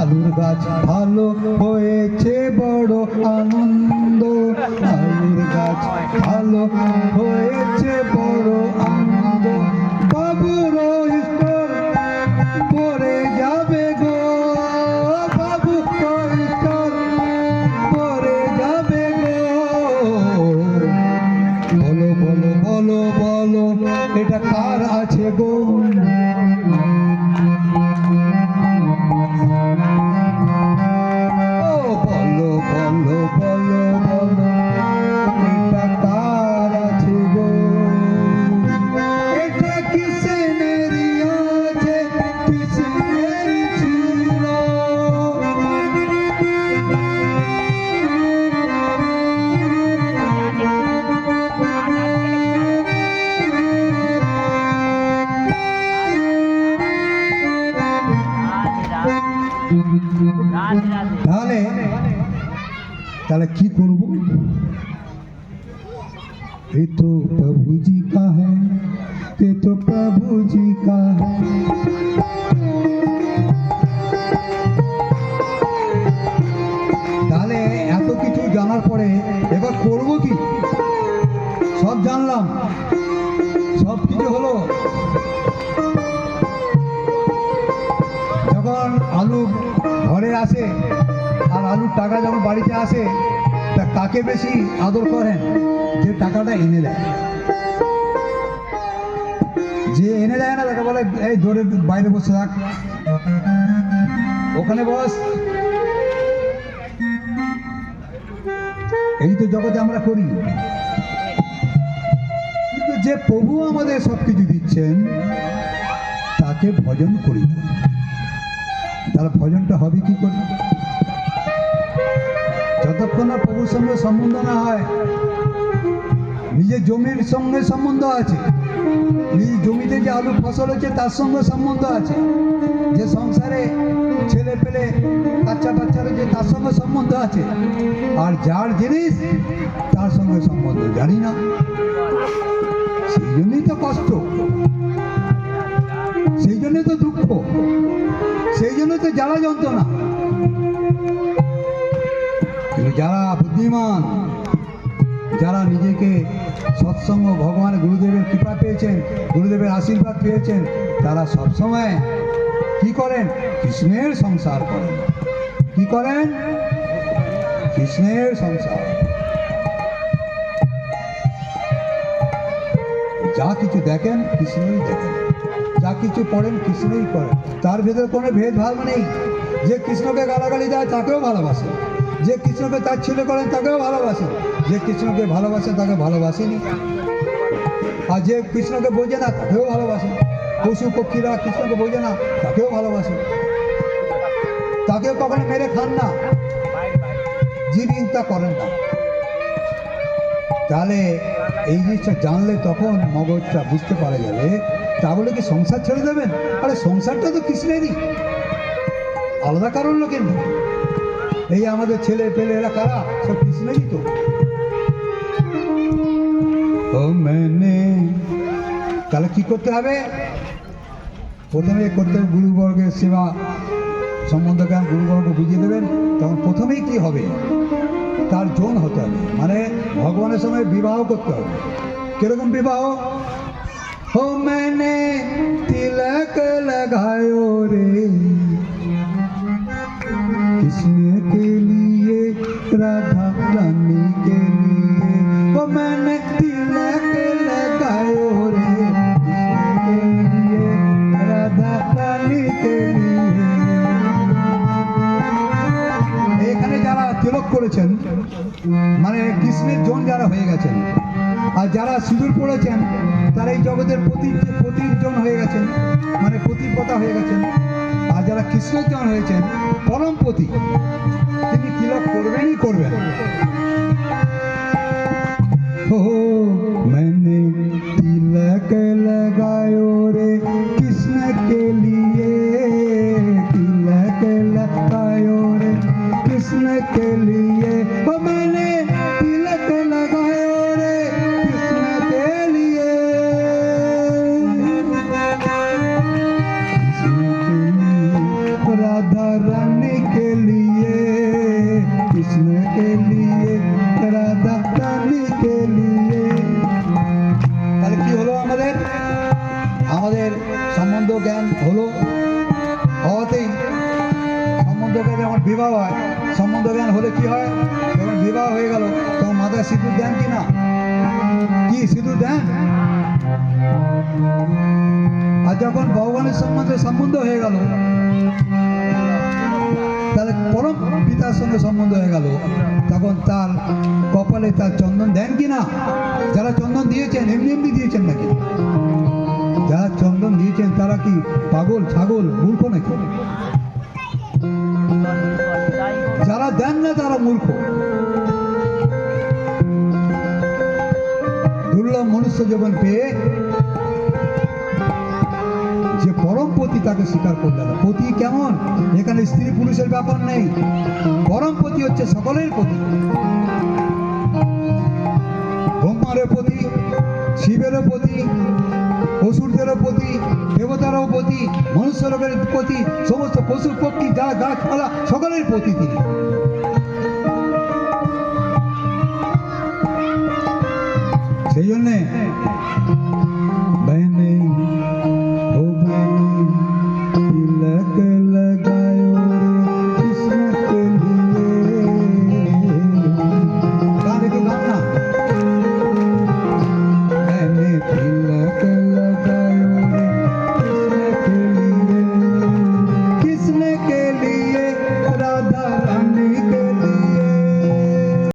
আলুর গাছ ভালো হয়েছে বড় আনন্দ, আলুর গাছ ভালো হয়েছে বড় আনন্দ, বাবুর স্টোর পরে যাবে গো, বাবু স্টোর পরে যাবে গো। বলো বলো বলো বলো এটা কার আছে গো? বলো বলো বলো বলো এটা কার আছে গো? এটা কিসেনেরই আছে, কিসেনেরই ছিল। তাহলে তাহলে কি করব? ये तो प्रभु जी का है, ये तो प्रभु जी का है। তাহলে এত কিছু জানার পরে এবার করব কি? সব জানলাম, সব কিছু হলো, যখন আলু ঘরে আসে আর আলুর টাকা যখন বাড়িতে আসে, তা কাকে বেশি আদর করেন? যে টাকাটা এনে দেয়। যে এনে দেয় না তাকে বলে এই ধরে বাইরে বসে থাক, ওখানে বস। এই তো জগতে আমরা করি। কিন্তু যে প্রভু আমাদের সবকিছু দিচ্ছেন তাকে ভজন করি না, তার ভজনটা হবে কি করে? যতক্ষণ না প্রভুর সঙ্গে সম্বন্ধ না হয়। নিজের জমির সঙ্গে সম্বন্ধ আছে, নিজের জমিতে যে আলু ফসল হচ্ছে তার সঙ্গে সম্বন্ধ আছে, যে সংসারে ছেলে পেলে বাচ্চা টাচ্চা রয়েছে তার সঙ্গে সম্বন্ধ আছে, আর যার জিনিস তার সঙ্গে সম্বন্ধ জানি না। সেই জন্যই তো কষ্ট, সেই জন্যই তো দুঃখ, সেই জন্যই তো জ্বালা যন্ত্রণা। কিন্তু যারা বুদ্ধিমান, যারা নিজেকে সৎসঙ্গ, ভগবান গুরুদেবের কৃপা পেয়েছেন, গুরুদেবের আশীর্বাদ পেয়েছেন, তারা সবসময় কি করেন? কৃষ্ণের সংসার করেন। কি করেন? কৃষ্ণের সংসার। যা কিছু দেখেন কৃষ্ণই দেখেন, যা কিছু পড়েন কৃষ্ণই পড়েন। তার ভেতরে কোনো ভেদভাব নেই। যে কৃষ্ণকে গালাগালি দেয় তাকেও ভালোবাসে, যে কৃষ্ণকে তাচ্ছিল্য করেন তাকেও ভালোবাসে, যে কৃষ্ণকে ভালোবাসে তাকে ভালোবাসেনি, আর যে কৃষ্ণকে বোঝে না তাকেও ভালোবাসে। পশু পক্ষীরা কৃষ্ণকে বোঝে না তাকেও ভালোবাসে, তাকেও কখনো মেরে খান না, যিনি হিংসা করেন না। তাহলে এই জিনিসটা জানলে তখন মগজটা বুঝতে পারা যাবে। তা বলে কি সংসার ছেড়ে দেবেন? আরে সংসারটা তো কৃষ্ণেরই, আলাদা কারণ লোকের নেই। এই আমাদের ছেলে পেলে এরা কারা? সব কৃষ্ণেরই তো। ও মেনে তাহলে কি করতে হবে? প্রথমে করতে হবে গুরুবর্গের সেবা, সম্বন্ধ জ্ঞান গুরুবর্গকে বুঝিয়ে দেবেন। তখন প্রথমেই কি হবে? তার জন হতে হবে, মানে ভগবানের সঙ্গে বিবাহ করতে হবে। কিরকম বিবাহ? हो मैंने तिलक लगायो रे कृष्ण के लिए, राधा रानी के लिए। हो मैंने तिलक लगायो रे कृष्ण के लिए, राधा रानी के लिए। এখানে যারা তিলক করেছেন মানে কৃষ্ণের জন যারা হয়ে গেছেন, আর যারা সিঁদুর পড়েছেন তারা এই জগতের প্রতিজন হয়ে গেছেন, মানে প্রতিপতা হয়ে গেছেন। আর যারা কৃষ্ণের জন হয়েছেন, পরমপতি, তিনি তিলক করবেনই করবেন। ও मैंने तिलक लगायो रे कृष्ण के लिए, तिलक लगायो रे कृष्ण के लिए। ओ मैंने तिलक लगायो रे कृष्ण के लिए, कृष्ण के लिए राधा रानी के लिए, कृष्ण के लिए, राधा रानी के लिए। তাহলে কি হলো আমাদের? আমাদের সম্বন্ধ জ্ঞান হলো, হওয়াতেই সম্বন্ধ জ্ঞান যখন বিবাহ হয়, সম্বন্ধ জ্ঞান হলে কি হয়? যখন বিবাহ হয়ে গেল তখন মাথায় সিঁদুর দেন কি না? কি সিঁদুর দেন? আর যখন ভগবানের সম্বন্ধে সম্বন্ধ হয়ে গেল, তাহলে পরম পিতার সঙ্গে সম্বন্ধ হয়ে গেল, তখন তার কপালে তার চন্দন দেন কি না? যারা চন্দন দিয়েছেন এমনি এমনি দিয়েছেন নাকি? যারা চন্দন দিয়েছেন তারা কি পাগল, ছাগল, মূর্খ নাকি? যারা দেন না তারা মূর্খ। দুর্লভ মনুষ্য জীবন পেয়ে যে পরম পতি তাকে স্বীকার করবে না। পতি কেমন? এখানে স্ত্রী পুরুষের ব্যাপার নেই, পরম পতি হচ্ছে সকলের পতি। ব্রহ্মারও পতি, শিবেরও পতি, অসুরদেরও পতি, দেবতারও পতি, মনুষ্য লোকের পতি, সমস্ত পশু পক্ষী যারা গাছপালা সকলের পতি তিনি। সেই জন্যে